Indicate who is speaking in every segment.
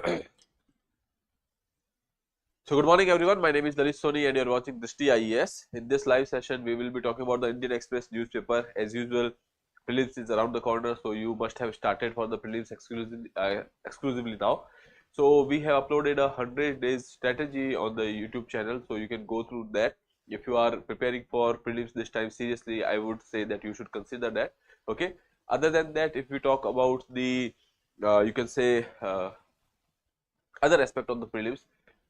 Speaker 1: So good morning everyone, my name is Lalit Soni and you are watching Drishti IAS. In this live session, we will be talking about the Indian Express newspaper. As usual, prelims is around the corner, so you must have started for the prelims exclusively now. So we have uploaded a 100 days strategy on the YouTube channel, so you can go through that. If you are preparing for prelims this time seriously, I would say that you should consider that. Okay. Other than that, if we talk about the, you can say, other aspect of the prelims,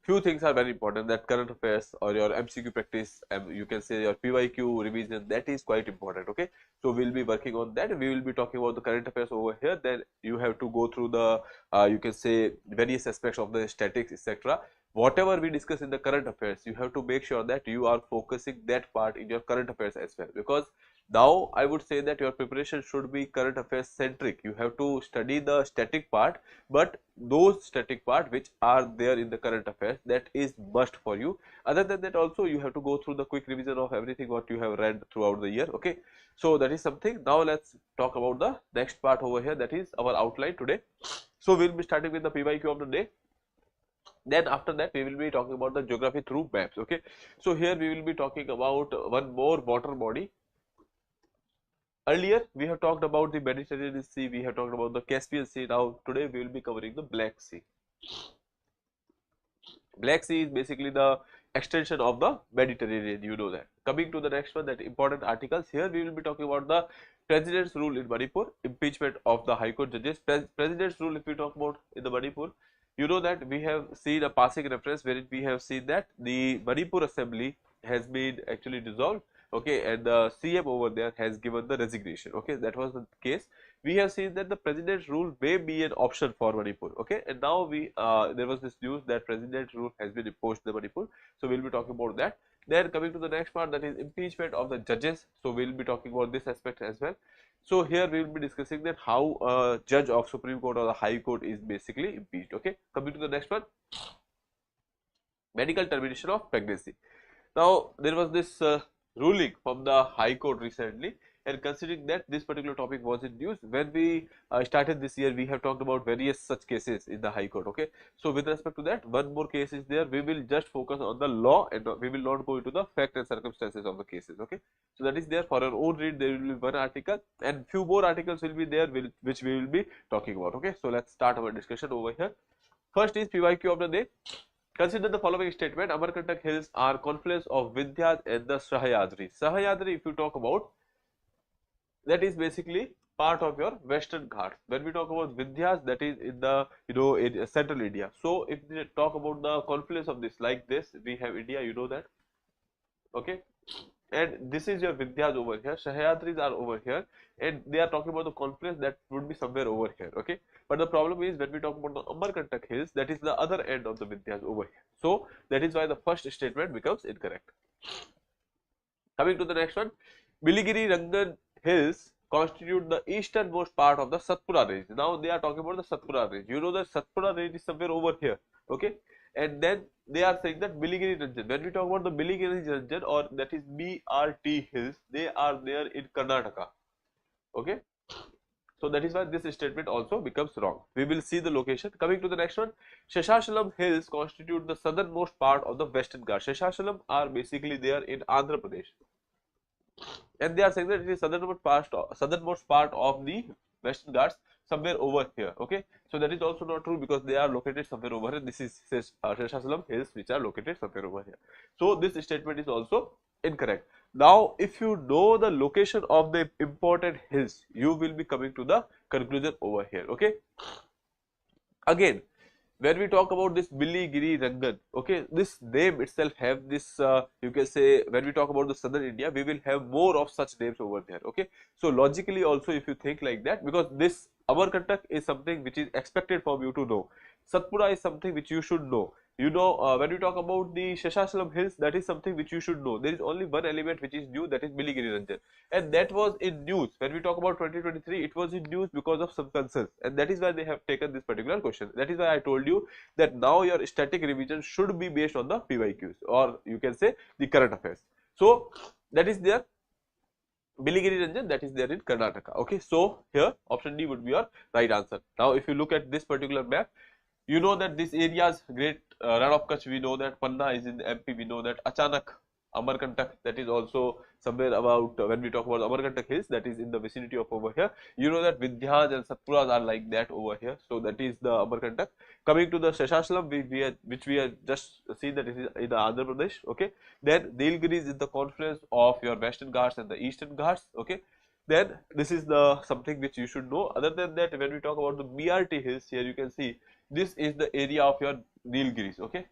Speaker 1: few things are very important, that current affairs or your MCQ practice, you can say your PYQ revision, that is quite important. Okay, so we'll be working on that. We will be talking about the current affairs over here. Then you have to go through the you can say various aspects of the statics, etc. Whatever we discuss in the current affairs, you have to make sure that you are focusing that part in your current affairs as well, because now I would say that your preparation should be current affairs centric. You have to study the static part, but those static part which are there in the current affairs, that is must for you. Other than that, also you have to go through the quick revision of everything what you have read throughout the year. Okay, so that is something. Now let's talk about the next part over here, that is our outline today. So we'll be starting with the PYQ of the day. Then after that we will be talking about the geography through maps. Okay, so here we will be talking about one more water body. Earlier we have talked about the Mediterranean Sea, we have talked about the Caspian Sea. Now today we will be covering the Black Sea. Black Sea is basically the extension of the Mediterranean, you know that. Coming to the next one, that important articles, here we will be talking about the President's rule in Manipur, impeachment of the High Court judges. President's rule, if we talk about in the Manipur, you know that we have seen a passing reference wherein we have seen that the Manipur assembly has been actually dissolved. Okay, and the CM over there has given the resignation. Okay, that was the case. We have seen that the president's rule may be an option for Manipur. Okay, and now we there was this news that president's rule has been imposed in Manipur. So we'll be talking about that. Then coming to the next part, that is impeachment of the judges. So we'll be talking about this aspect as well. So here we will be discussing that how a judge of Supreme Court or the High Court is basically impeached. Okay, coming to the next one, medical termination of pregnancy. Now there was this ruling from the High Court recently, and considering that this particular topic was in news, when we started this year, we have talked about various such cases in the High Court. Okay, so with respect to that, one more case is there. We will just focus on the law and we will not go into the fact and circumstances of the cases. Okay, so that is there for our own read. There will be one article and few more articles will be there which we will be talking about. Okay, so let's start our discussion over here. First is PYQ of the day. Consider the following statement: Amarkantak Hills are confluence of Vindhyas and the Sahyadri. Sahyadri, if you talk about, that is basically part of your Western Ghats. When we talk about Vindhyas, that is in the in central India. So if we talk about the confluence of this, like this, we have India, you know that. Okay, and this is your Vindhyas over here, Sahyadris are over here, and they are talking about the confluence that would be somewhere over here. Okay, but the problem is when we talk about the Amarkantak Hills, that is the other end of the Vindhyas over here. So that is why the first statement becomes incorrect. Coming to the next one, Biligiri Rangan Hills constitute the easternmost part of the Satpura range. Now they are talking about the Satpura range. You know the Satpura range is somewhere over here. Okay, and then they are saying that Biligiri Ranjan. When we talk about the Biligiri Ranjan, or that is BRT Hills, they are there in Karnataka. Okay, so that is why this statement also becomes wrong. We will see the location. Coming to the next one, Sheshachalam Hills constitute the southernmost part of the Western Ghats. Sheshachalam are basically there in Andhra Pradesh, and they are saying that it is southernmost part of the Western Ghats, somewhere over here. Okay, so that is also not true because they are located somewhere over here. This is Sheshachalam Hills which are located somewhere over here. So this statement is also incorrect. Now if you know the location of the important hills, you will be coming to the conclusion over here. Okay, again, when we talk about this Biligiri Rangan, okay, this name itself have this you can say, when we talk about the southern India, we will have more of such names over there. Okay, so logically also if you think like that, because this Amarkantak is something which is expected from you to know, Satpura is something which you should know. You know, when we talk about the Sheshachalam Hills, that is something which you should know. There is only one element which is new, that is Biligiri Ranjan, and that was in news. When we talk about 2023, it was in news because of some concerns, and that is why they have taken this particular question. That is why I told you that now your static revision should be based on the PYQs, or you can say the current affairs. So that is there. Biligiri Ranjan, that is there in Karnataka. Okay, so here option D would be your right answer. Now if you look at this particular map, You know that this area's great run of Kutch, we know that Panna is in MP, we know that Achanak, Amarkantak, that is also somewhere about, when we talk about Amarkantak hills, that is in the vicinity of over here. You know that Vindhyas and Satpuras are like that over here, so that is the Amarkantak. Coming to the Shashashalam, which we have just seen that it is in the Andhra Pradesh, okay. Then Nilgiri is the confluence of your Western Ghats and the Eastern Ghats, okay. Then this is the something which you should know. Other than that, when we talk about the BRT hills, here you can see this is the area of your Nilgiris, okay.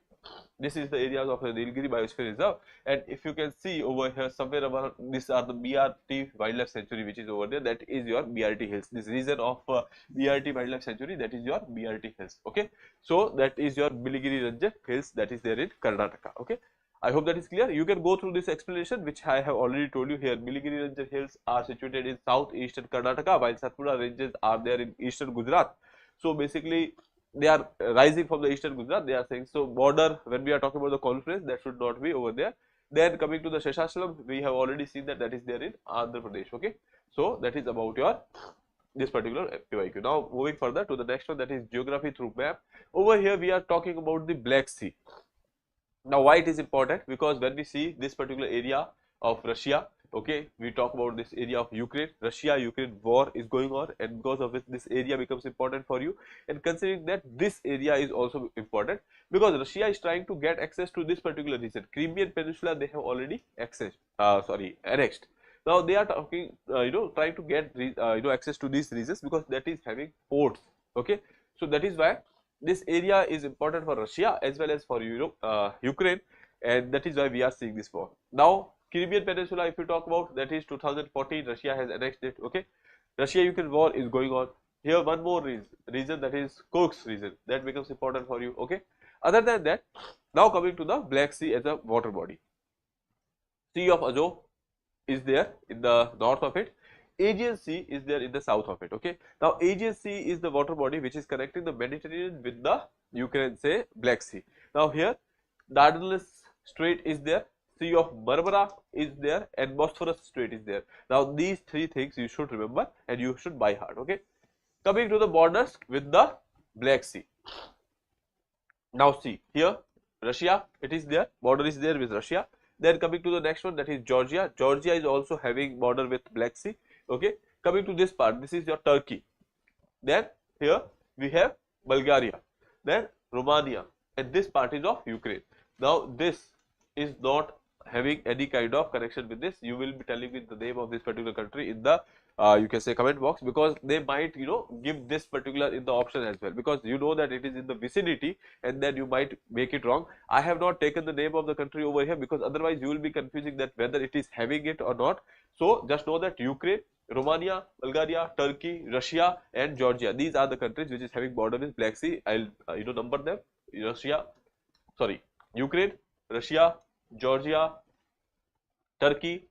Speaker 1: This is the areas of the Nilgiri Biosphere Reserve, and if you can see over here somewhere around, these are the BRT Wildlife Sanctuary which is over there, that is your BRT hills. This region of BRT Wildlife Sanctuary, that is your BRT hills, okay. So that is your Biligiri Ranjan hills, that is there in Karnataka, okay. I hope that is clear. You can go through this explanation which I have already told you here. Biligiri Ranjan hills are situated in southeastern Karnataka, while Satpura ranges are there in eastern Gujarat. So basically they are rising from the eastern Gujarat, they are saying. So border, when we are talking about the confluence, that should not be over there. Then coming to the Sheshachalam, we have already seen that that is there in Andhra Pradesh, okay. So that is about your this particular PYQ. Now moving further to the next one, that is geography through map. Over here we are talking about the Black Sea. Now why it is important? Because when we see this particular area of Russia, okay, we talk about this area of Ukraine, Russia-Ukraine war is going on, and because of it this area becomes important for you. And considering that this area is also important because Russia is trying to get access to this particular region. Crimean Peninsula they have already annexed. Now they are talking, trying to get access to these regions because that is having ports, okay. So that is why this area is important for Russia as well as for Ukraine, and that is why we are seeing this war. Now Crimean Peninsula, if you talk about, that is 2014, Russia has annexed it, okay. Russia-Ukraine war is going on. Here one more region, that is Kursk region, that becomes important for you, okay. Other than that, now coming to the Black Sea as a water body. Sea of Azov is there in the north of it. Aegean Sea is there in the south of it, okay. Now Aegean Sea is the water body which is connecting the Mediterranean with the, you can say, Black Sea. Now here Dardanelles Strait is there, Sea of Marmara is there, and Bosphorus Strait is there. Now these three things you should remember and you should by heart, okay. Coming to the borders with the Black Sea. Now see here Russia, it is there, border is there with Russia. Then coming to the next one, that is Georgia. Georgia is also having border with Black Sea, okay. Coming to this part, this is your Turkey. Then here we have Bulgaria, then Romania, and this part is of Ukraine. Now this is not having any kind of connection with this. You will be telling me the name of this particular country in the you can say comment box, because they might give this particular in the option as well, because you know that it is in the vicinity and then you might make it wrong. I have not taken the name of the country over here because otherwise you will be confusing that whether it is having it or not. So just know that Ukraine, Romania, Bulgaria, Turkey, Russia and Georgia, these are the countries which is having border with Black Sea. I'll number them. Ukraine, Russia, Georgia, Turkey,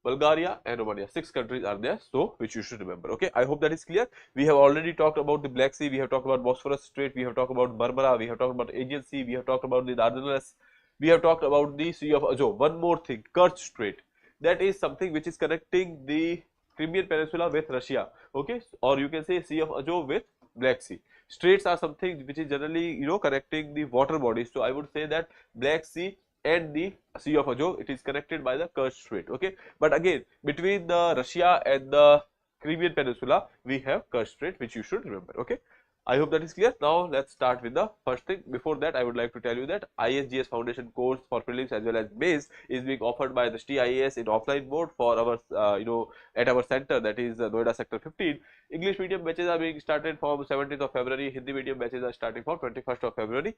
Speaker 1: Bulgaria and Romania. 6 countries are there, so which you should remember, okay. I hope that is clear. We have already talked about the Black Sea, we have talked about Bosphorus Strait, we have talked about Marmara, we have talked about Aegean Sea, we have talked about the Dardanelles, we have talked about the Sea of Azov. One more thing, Kerch Strait, that is something which is connecting the Crimean Peninsula with Russia, okay, or you can say Sea of Azov with Black Sea. Straits are something which is generally connecting the water bodies. So I would say that Black Sea and the Sea of Azov, it is connected by the Kerch Strait, okay. But again, between the Russia and the Crimean Peninsula, we have Kerch Strait, which you should remember, okay. I hope that is clear. Now let's start with the first thing. Before that, I would like to tell you that ISGS Foundation course for prelims as well as mains is being offered by Drishti IAS in offline mode for our at our center, that is Noida sector 15. English medium batches are being started from 17th of February. Hindi medium batches are starting from 21st of February.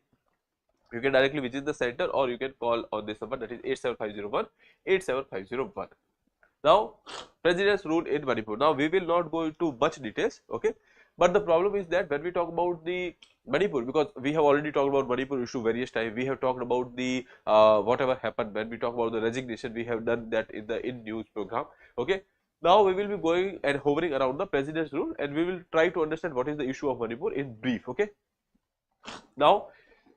Speaker 1: You can directly visit the center or you can call on this number, that is 87501 87501. Now President's rule in Manipur. Now we will not go into much details, okay. But the problem is that when we talk about the Manipur, because we have already talked about Manipur issue various times, we have talked about the whatever happened. When we talk about the resignation, we have done that in the news program, okay. Now we will be going and hovering around the President's rule and we will try to understand what is the issue of Manipur in brief, okay. Now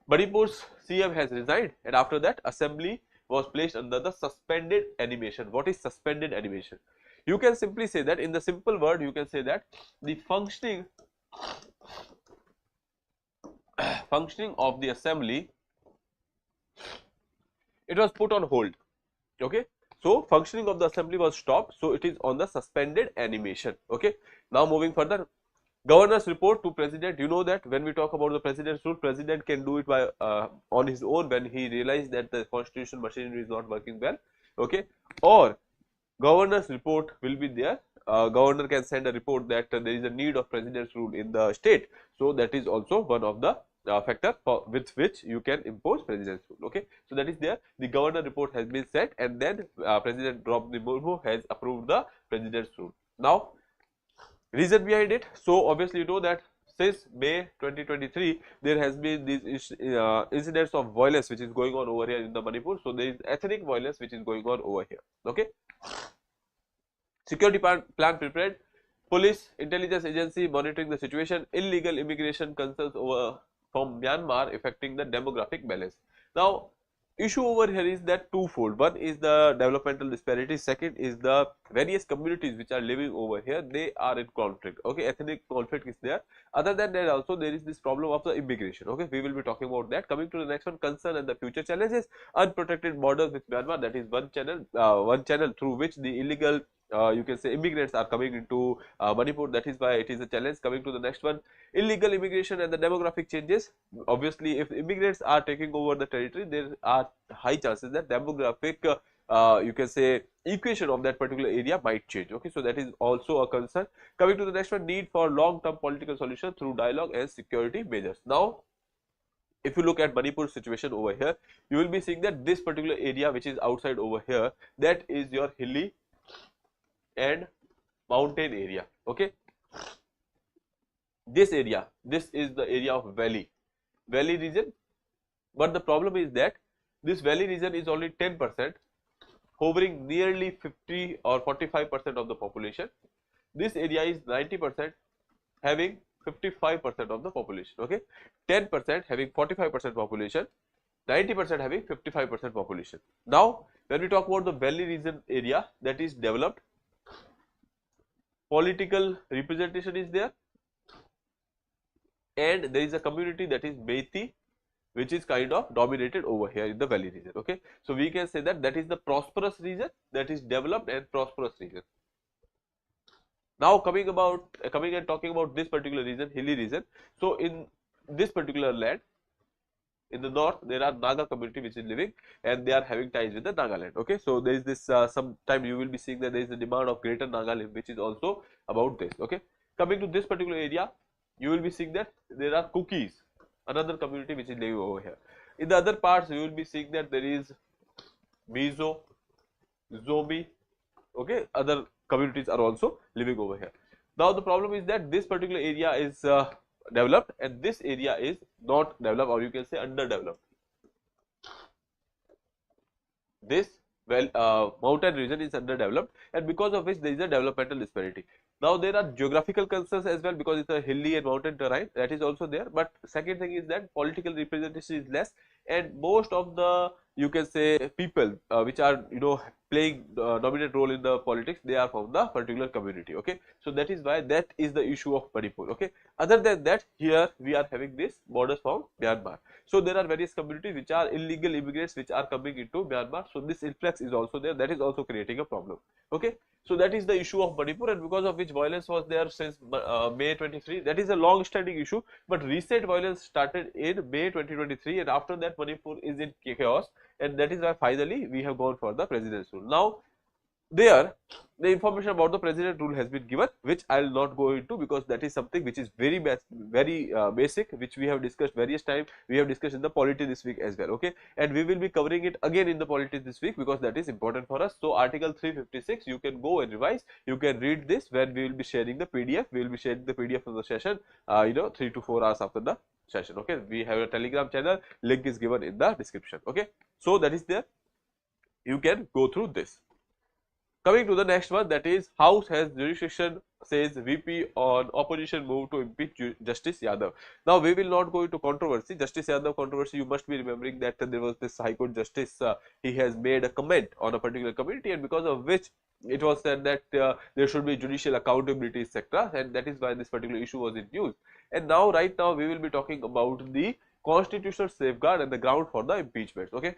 Speaker 1: Manipur's CM has resigned and after that assembly was placed under the suspended animation. What is suspended animation? You can simply say that in the simple word, you can say that the functioning functioning of the assembly, it was put on hold. Okay, so functioning of the assembly was stopped, so it is on the suspended animation. Okay, now moving further, governor's report to president. You know that when we talk about the president's rule, president can do it by on his own when he realizes that the constitution machinery is not working well. Okay, or governor's report will be there. Governor can send a report that there is a need of president's rule in the state. So that is also one of the factor with which you can impose president's rule. Okay, so that is there. The governor report has been sent, and then President Draupadi Murmu has approved the president's rule. Now, reason behind it. So obviously, you know that since May 2023, there has been these incidents of violence which is going on over here in the Manipur. So there is ethnic violence which is going on over here. Okay. Security plan prepared, police intelligence agency monitoring the situation, illegal immigration concerns over from Myanmar affecting the demographic balance. Now, issue over here is that twofold. One is the developmental disparity. Second is the various communities which are living over here, they are in conflict. Okay, ethnic conflict is there. Other than that, also there is this problem of the immigration. Okay, we will be talking about that. Coming to the next one, concern and the future challenges. Unprotected borders with Myanmar, that is one channel through which the illegal you can say immigrants are coming into Manipur. That is why it is a challenge. Coming to the next one, illegal immigration and the demographic changes. Obviously, if immigrants are taking over the territory, there are high chances that demographic you can say equation of that particular area might change. Okay, so that is also a concern. Coming to the next one, need for long-term political solution through dialogue and security measures. Now, if you look at Manipur situation over here, you will be seeing that this particular area which is outside over here, that is your hilly and mountain area. Okay, this area, this is the area of valley region, but the problem is that this valley region is only 10%, hovering nearly 50 or 45% of the population. This area is 90%, having 55% of the population. Okay, 10% having 45% population, 90% having 55% population. Now, when we talk about the valley region area, that is developed, political representation is there, and there is a community that is Meiti, which is kind of dominated over here in the valley region. Okay, so we can say that that is the prosperous region, that is developed and prosperous region. Now coming and talking about this particular region, hilly region. So in this particular land, in the north, there are Naga community which is living, and they are having ties with the Nagaland. Okay, so there is this sometime you will be seeing that there is a demand of greater Nagaland, which is also about this. Okay, coming to this particular area, you will be seeing that there are Kukis, another community which is living over here. In the other parts, you will be seeing that there is Mizo, Zomi. Okay, other communities are also living over here. Now the problem is that this particular area is developed, and this area is not developed, or you can say underdeveloped. This mountain region is underdeveloped, and because of which there is a developmental disparity. Now there are geographical concerns as well, because it's a hilly and mountain terrain, that is also there. But second thing is that political representation is less, and most of the, you can say, people which are playing dominant role in the politics, they are from the particular community. Okay, so that is why that is the issue of Manipur. Okay, other than that, here we are having this borders from Myanmar. So there are various communities which are illegal immigrants which are coming into Myanmar. So this influx is also there, that is also creating a problem. Okay, so that is the issue of Manipur, and because of which violence was there since May 23. That is a long standing issue, but recent violence started in May 2023, and after that Manipur is in chaos, and that is why finally we have gone for the president's rule. Now there, the information about the president rule has been given, which I will not go into, because that is something which is very basic, which we have discussed various times. We have discussed in the polity this week as well. Okay, and we will be covering it again in the polity this week, because that is important for us. So article 356, you can go and revise, you can read this, when we will be sharing the PDF. We will be sharing the PDF of the session 3 to 4 hours after the session. Okay, we have a Telegram channel, link is given in the description. Okay, so that is there, you can go through this. Coming to the next one, that is House has jurisdiction, says VP on opposition move to impeach Justice Yadav. Now we will not go into controversy. Justice Yadav controversy, you must be remembering that there was this High Court Justice, he has made a comment on a particular community, and because of which it was said that there should be judicial accountability, etc., and that is why this particular issue was in news. And now right now we will be talking about the constitutional safeguard and the ground for the impeachment. Okay.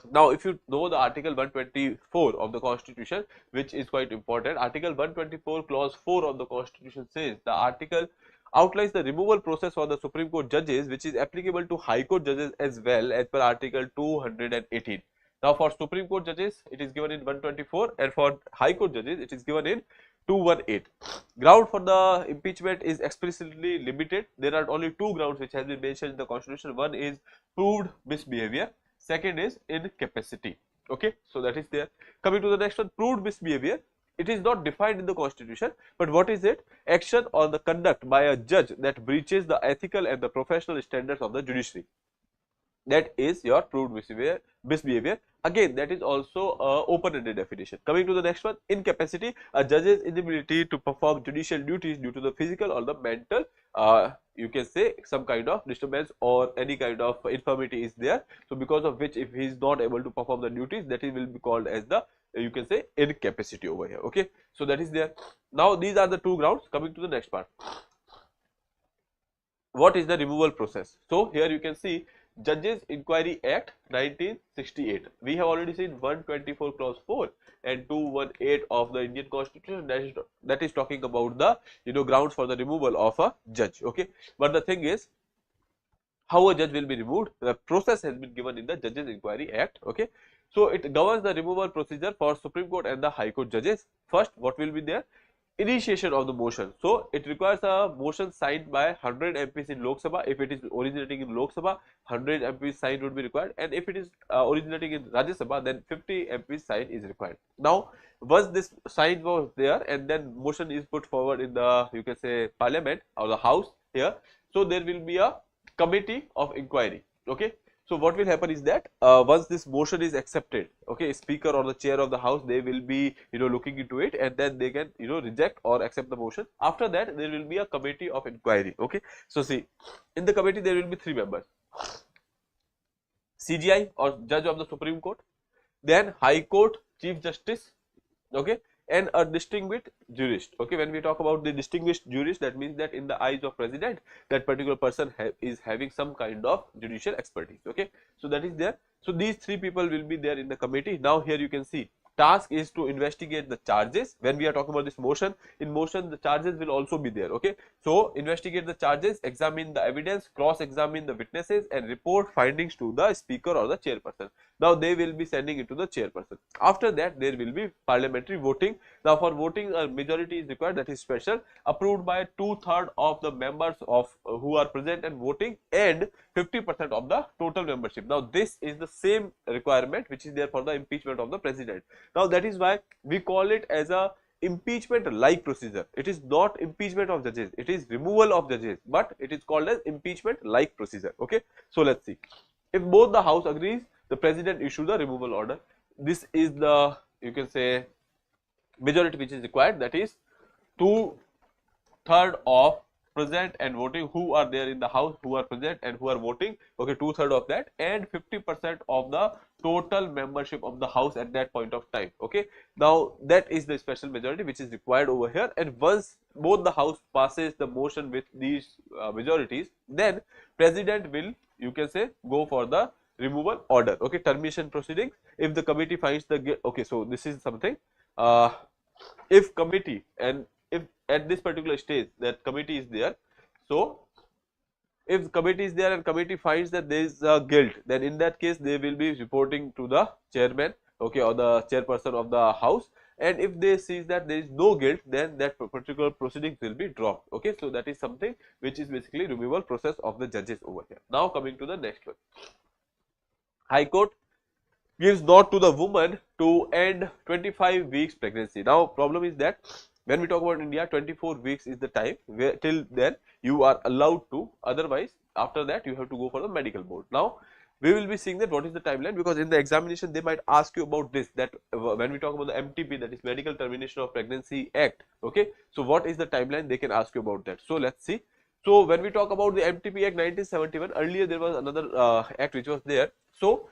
Speaker 1: Now, if you know the Article 124 of the Constitution, which is quite important, Article 124 Clause 4 of the Constitution says the article outlines the removal process for the Supreme Court judges, which is applicable to High Court judges as well, as per Article 218. Now, for Supreme Court judges, it is given in 124, and for High Court judges, it is given in 218. Ground for the impeachment is explicitly limited. There are only two grounds which has been mentioned in the Constitution. One is proved misbehavior. Second is incapacity. Okay, so that is there. Coming to the next one, proved misbehavior. It is not defined in the Constitution, but what is it? Action or the conduct by a judge that breaches the ethical and the professional standards of the judiciary. That is your proved misbehavior. Again, that is also open-ended definition. Coming to the next one, incapacity, a judge's inability to perform judicial duties due to the physical or the mental, you can say some kind of disturbance or any kind of infirmity is there. So, because of which if he is not able to perform the duties, that will be called as the, you can say, incapacity over here. Okay. So, that is there. Now, these are the two grounds. Coming to the next part. What is the removal process? So, here you can see Judges Inquiry Act 1968. We have already seen 124 clause 4 and 218 of the Indian Constitution, that is talking about the grounds for the removal of a judge. Okay, but the thing is, how a judge will be removed, the process has been given in the Judges Inquiry Act. Okay, so it governs the removal procedure for Supreme Court and the High Court judges. First, what will be there? Initiation of the motion. So, it requires a motion signed by 100 MPs in Lok Sabha. If it is originating in Lok Sabha, 100 MPs sign would be required, and if it is originating in Rajya Sabha, then 50 MPs sign is required. Now, once this sign was there and then motion is put forward in the, you can say, parliament or the house here, so there will be a committee of inquiry. Okay. So, what will happen is that once this motion is accepted, okay, speaker or the chair of the house, they will be looking into it, and then they can reject or accept the motion. After that, there will be a committee of inquiry. Okay, so see, in the committee there will be 3 members: CGI or Judge of the Supreme Court, then High Court Chief Justice, okay, and a distinguished jurist. Okay, when we talk about the distinguished jurist, that means that in the eyes of president, that particular person is having some kind of judicial expertise. Okay, so that is there. So these 3 people will be there in the committee. Now here you can see, task is to investigate the charges. When we are talking about this motion, in motion the charges will also be there. Okay, so investigate the charges, examine the evidence, cross-examine the witnesses, and report findings to the speaker or the chairperson. Now they will be sending it to the chairperson. After that, there will be parliamentary voting. Now for voting, a majority is required, that is special, approved by 2/3 of the members of who are present and voting, and 50% of the total membership. Now this is the same requirement which is there for the impeachment of the president. Now that is why we call it as a impeachment like procedure. It is not impeachment of judges, it is removal of judges, but it is called as impeachment like procedure. Okay, so let's see. If both the house agrees, the president issue the removal order. This is the, you can say, majority which is required, that is 2/3 of present and voting who are there in the house, who are present and who are voting. Okay, 2/3 of that, and 50% of the total membership of the house at that point of time. Okay, now that is the special majority which is required over here, and once both the house passes the motion with these majorities, then president will, you can say, go for the removal order. Okay, termination proceedings. If the committee finds the, okay, so this is something, if committee, and if at this particular stage that committee is there, so if committee is there and committee finds that there is guilt, then in that case they will be reporting to the chairman, okay, or the chairperson of the house, and if they see that there is no guilt, then that particular proceedings will be dropped. Okay, so that is something which is basically removal process of the judges over here. Now coming to the next one, High Court gives nod to the woman to end 25 weeks pregnancy. Now problem is that when we talk about India, 24 weeks is the time where till then you are allowed to, otherwise after that you have to go for the medical board. Now we will be seeing that what is the timeline, because in the examination they might ask you about this, that when we talk about the MTP, that is Medical Termination of Pregnancy Act, okay. So what is the timeline, they can ask you about that. So let's see. So when we talk about the MTP Act 1971, earlier there was another act which was there. So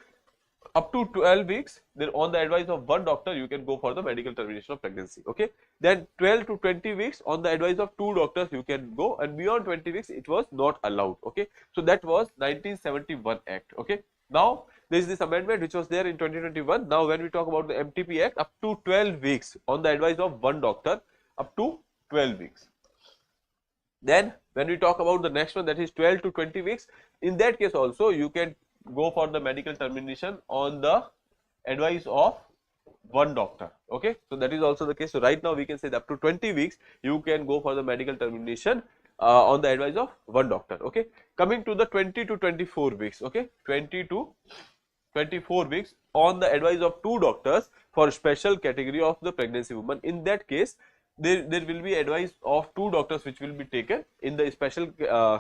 Speaker 1: up to 12 weeks, then on the advice of one doctor, you can go for the medical termination of pregnancy, okay. Then 12 to 20 weeks on the advice of two doctors you can go, and beyond 20 weeks it was not allowed, okay. So that was 1971 Act, okay. Now there is this amendment which was there in 2021. Now when we talk about the MTP Act, up to 12 weeks on the advice of one doctor, up to 12 weeks. Then when we talk about the next one, that is 12 to 20 weeks, in that case also you can go for the medical termination on the advice of one doctor, okay. So that is also the case. So right now we can say that up to 20 weeks you can go for the medical termination on the advice of one doctor, okay. Coming to the 20 to 24 weeks, okay, 20 to 24 weeks on the advice of two doctors for special category of the pregnancy woman. In that case, there will be advice of two doctors which will be taken. In the special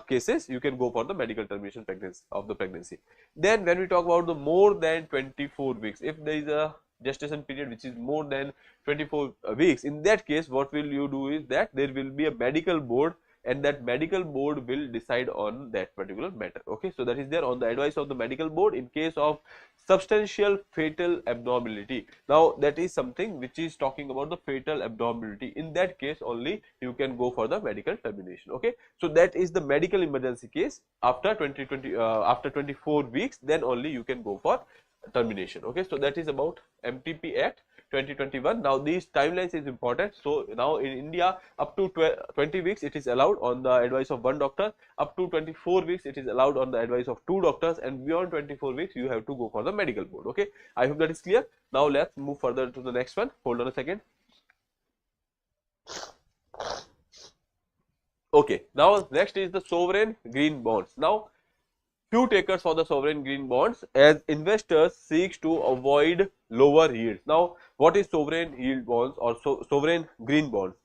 Speaker 1: cases, you can go for the medical termination of the pregnancy. Then when we talk about the more than 24 weeks, if there is a gestation period which is more than 24 weeks, in that case what will you do is that there will be a medical board, and that medical board will decide on that particular matter, okay. So that is there on the advice of the medical board in case of substantial fetal abnormality. Now that is something which is talking about the fetal abnormality. In that case only you can go for the medical termination, okay. So that is the medical emergency case. After 24 weeks, then only you can go for termination, okay. So that is about MTP Act 2021. Now these timelines is important. So now in India, up to 20 weeks it is allowed on the advice of one doctor, up to 24 weeks it is allowed on the advice of two doctors, and beyond 24 weeks you have to go for the medical board, okay. I hope that is clear. Now let's move further to the next one. Hold on a second. Okay, now next is the sovereign green bonds. Now few takers for the sovereign green bonds as investors seeks to avoid lower yields. Now what is sovereign yield bonds or sovereign green bonds?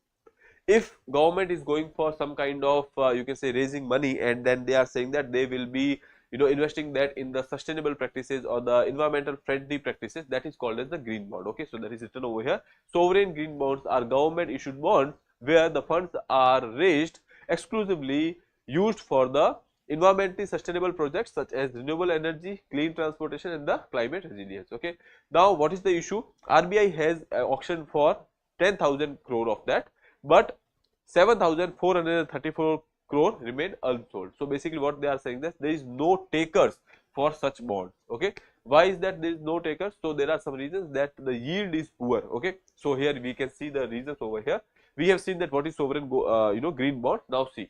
Speaker 1: If government is going for some kind of you can say raising money, and then they are saying that they will be investing that in the sustainable practices or the environmental friendly practices, that is called as the green bond, okay. So that is written over here. Sovereign green bonds are government issued bonds where the funds are raised exclusively used for the environmentally sustainable projects such as renewable energy, clean transportation, and the climate resilience, okay. Now what is the issue? RBI has auctioned for 10,000 crore of that, but 7,434 crore remain unsold. So basically what they are saying that there is no takers for such bonds, okay. Why is that there is no takers? So there are some reasons, that the yield is poor, okay. So here we can see the reasons over here. We have seen that what is sovereign green bond. Now see,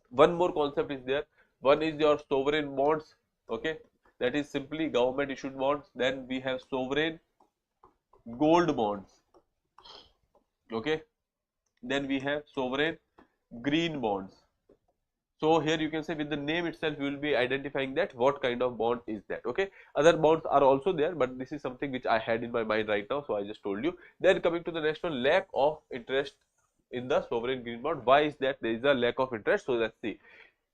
Speaker 1: one more concept is there. One is your sovereign bonds, okay, that is simply government issued bonds. Then we have sovereign gold bonds, okay. Then we have sovereign green bonds. So here you can say with the name itself you will be identifying that what kind of bond is that, okay. Other bonds are also there, but this is something which I had in my mind right now, so I just told you. Then coming to the next one, lack of interest in the sovereign green bond. Why is that there is a lack of interest? So let's see.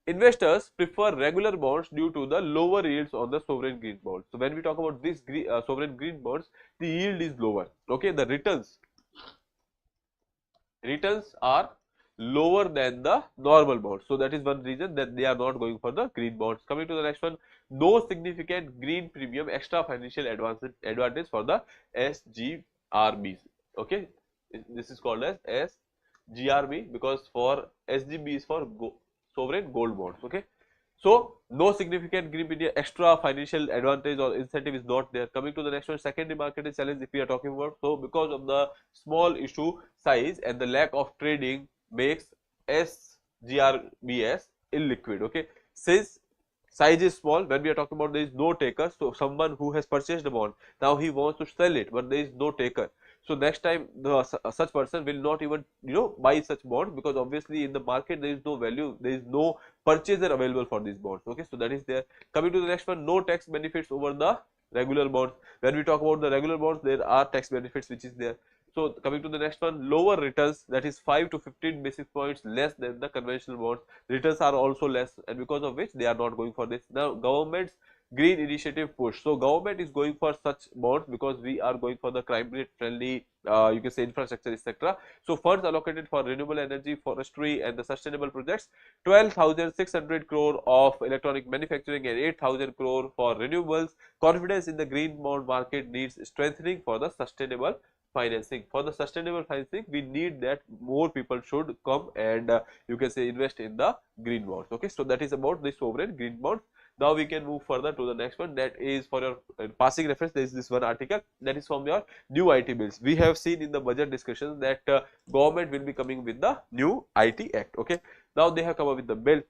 Speaker 1: Investors prefer regular bonds due to the lower yields on the sovereign green bonds. So when we talk about this sovereign green bonds, the yield is lower, okay. The returns are lower than the normal bonds. So that is one reason that they are not going for the green bonds. Coming to the next one, no significant green premium extra financial advantage for the SGRBs, okay. This is called as SGRB because for SGB is for sovereign gold bonds, okay. So no significant green premium extra financial advantage or incentive is not there. Coming to the next one, secondary market is challenge if we are talking about. So because of the small issue size and the lack of trading makes SGRBS illiquid, okay. Since size is small, when we are talking about there is no taker, so someone who has purchased the bond, now he wants to sell it, but there is no taker. So next time such person will not even buy such bonds, because obviously in the market there is no value, there is no purchaser available for these bonds, okay. So that is there. Coming to the next one, no tax benefits over the regular bonds. When we talk about the regular bonds, there are tax benefits which is there. So coming to the next one, lower returns, that is 5 to 15 basis points less than the conventional bonds. Returns are also less, and because of which they are not going for this. Now governments green initiative push. So government is going for such bonds because we are going for the climate friendly you can say infrastructure, etc. So funds allocated for renewable energy, forestry and the sustainable projects, 12,600 crore of electronic manufacturing and 8,000 crore for renewables. Confidence in the green bond market needs strengthening for the sustainable financing. For the sustainable financing, we need that more people should come and you can say invest in the green bonds. Okay, so that is about the sovereign green bonds. Now we can move further to the next one, that is for your passing reference. There is this one article that is from your new IT bills. We have seen in the budget discussions that government will be coming with the new IT Act. Okay, now they have come up with the bill.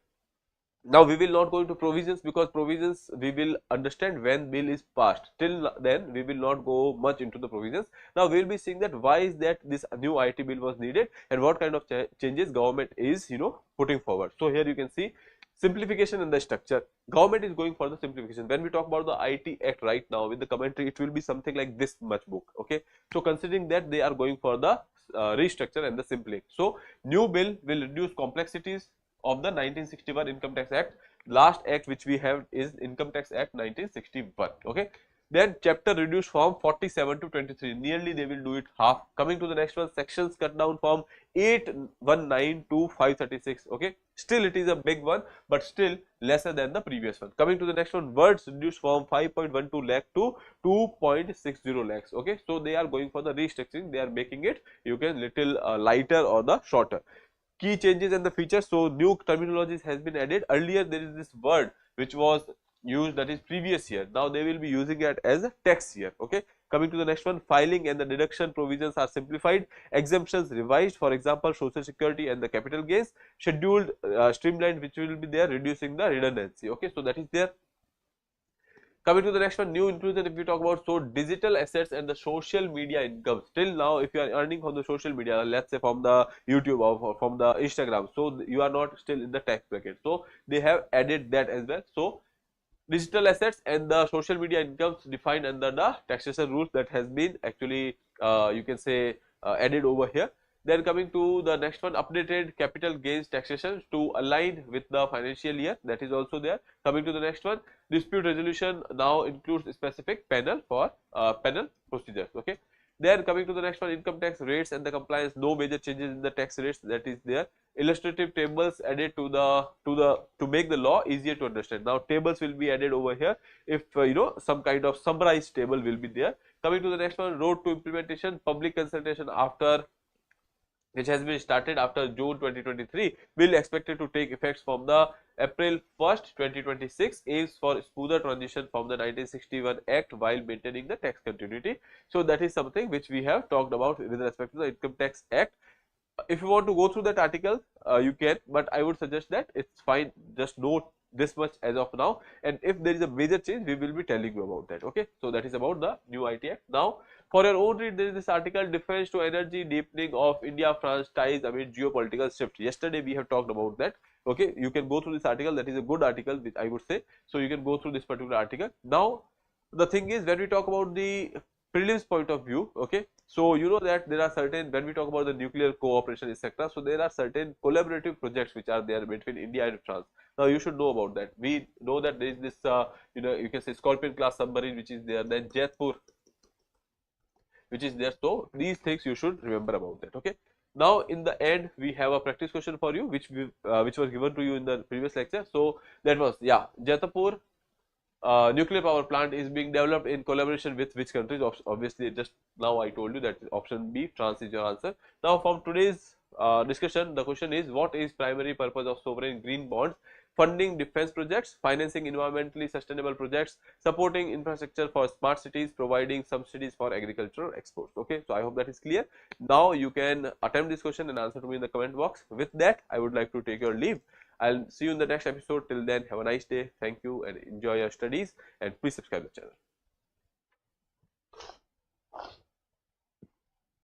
Speaker 1: Now we will not go into provisions because provisions we will understand when bill is passed. Till then we will not go much into the provisions. Now we will be seeing that why is that this new IT bill was needed and what kind of changes government is putting forward. So here you can see simplification and the structure. Government is going for the simplification. When we talk about the IT Act right now with the commentary, it will be something like this much book. Okay, so considering that they are going for the restructure and the simpling. So new bill will reduce complexities of the 1961 Income Tax Act. Last act which we have is Income Tax Act 1961. Okay, then chapter reduced from 47 to 23, nearly they will do it half. Coming to the next one, sections cut down from 819 to 536. Okay, still it is a big one, but still lesser than the previous one. Coming to the next one, words reduced from 5.12 lakh to 2.60 lakhs. Okay, so they are going for the restructuring. They are making it you can little lighter or the shorter. Key changes and the features. So new terminologies has been added. Earlier there is this word which was used, that is previous year. Now they will be using it as a tax year. Okay, coming to the next one, filing and the deduction provisions are simplified, exemptions revised, for example social security and the capital gains, scheduled streamlined, which will be there, reducing the redundancy. Okay, so that is there. Coming to the next one, new inclusion, if we talk about, so digital assets and the social media income. Still now if you are earning from the social media, let's say from the YouTube or from the Instagram, so you are not still in the tax bracket, so they have added that as well. So digital assets and the social media incomes defined under the taxation rules, that has been actually you can say added over here. Then coming to the next one, updated capital gains taxation to align with the financial year, that is also there. Coming to the next one, dispute resolution now includes specific panel for panel procedures. Okay, then coming to the next one, income tax rates and the compliance, no major changes in the tax rates, that is there. Illustrative tables added to make the law easier to understand. Now tables will be added over here, if some kind of summarized table will be there. Coming to the next one, road to implementation, public consultation which has been started after June 2023 will expected to take effects from the April 1st 2026, aims for smoother transition from the 1961 Act while maintaining the tax continuity. So that is something which we have talked about with respect to the Income Tax Act. If you want to go through that article you can, but I would suggest that it's fine, just note this much as of now, and if there is a major change we will be telling you about that. Okay, so that is about the new IT Act. Now for your own read, there is this article, defense to energy, deepening of India France ties amid geopolitical shift. Yesterday we have talked about that. Okay, you can go through this article, that is a good article which I would say, so you can go through this particular article. Now the thing is, when we talk about the prelims point of view, okay, so you know that there are certain, when we talk about the nuclear cooperation etc., so there are certain collaborative projects which are there between India and France. Now you should know about that. We know that there is this you can say Scorpion class submarine which is there, then Jaipur which is there. So these things you should remember about that. Okay, now in the end we have a practice question for you which was given to you in the previous lecture. So that was, yeah, Jaipur nuclear power plant is being developed in collaboration with which countries? Obviously just now I told you that option B, France is your answer. Now from today's discussion, the question is, what is primary purpose of sovereign green bonds? Funding defense projects, financing environmentally sustainable projects, supporting infrastructure for smart cities, providing subsidies for agricultural exports. Okay, so I hope that is clear. Now you can attempt this question and answer to me in the comment box. With that, I would like to take your leave. I'll see you in the next episode. Till then, have a nice day. Thank you and enjoy your studies, and please subscribe to the channel.